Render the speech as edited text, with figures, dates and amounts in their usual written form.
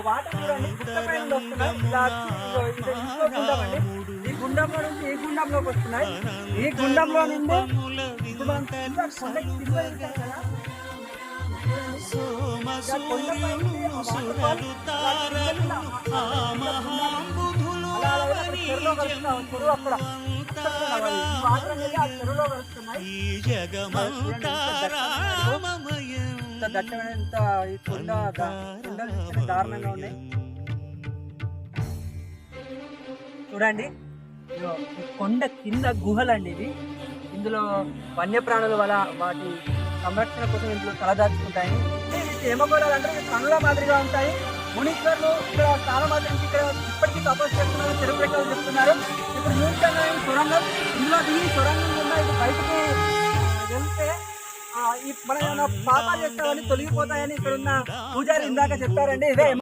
Water చూడండి గుట్ట పైన వస్తున్నాయి. ఇలా ఇది ఇంకో గుండం అండి. ఈ గుండంలో నుంచి ఈ గుండంలోకి వస్తున్నాయి. ఈ గుండంలో నుండి ఇప్పుడు మనం కింద కొండకి కింద వెళ్తాం కదా. ఇలా కొండపై నుంచి ఆ వాటర్ ఫాల్ అలా అలా అక్కడ చెరువులో కలుస్తున్నాం. చెరువు అక్కడ ఈ వాటర్ అనేది ఆ చెరువులో కలుస్తున్నాయి. ఇంత దట్టమైన ఇంత ఈ కొండలు చూస్తే దారుణంగా ఉన్నాయి చూడండి. ఇదిగో ఈ కొండ కింద గుహలండి ఇవి. ఇందులో వన్యప్రాణుల వల్ల వాటి సంరక్షణ కోసం ఇందులో తలదాచుకుంటాయి. ఇవి హేమగోళాలు అంటే కనుల మాదిరిగా ఉంటాయి. మునీశ్వర్లు ఇక్కడ స్నానమాత్రం ఇక్కడ ఇప్పటికీ తపస్సు చేస్తున్నారు. చెరువు చెప్తున్నారు. ఇప్పుడు నూతన సొరంగం ఇందులో దిగి సొరంగం గుండా ఇది బయటకు వెళ్తే మన పాపాలు చేస్తామని తొలగిపోతాయని ఇక్కడ ఉన్న పూజారి ఇందాక చెప్పారండి. ఇదే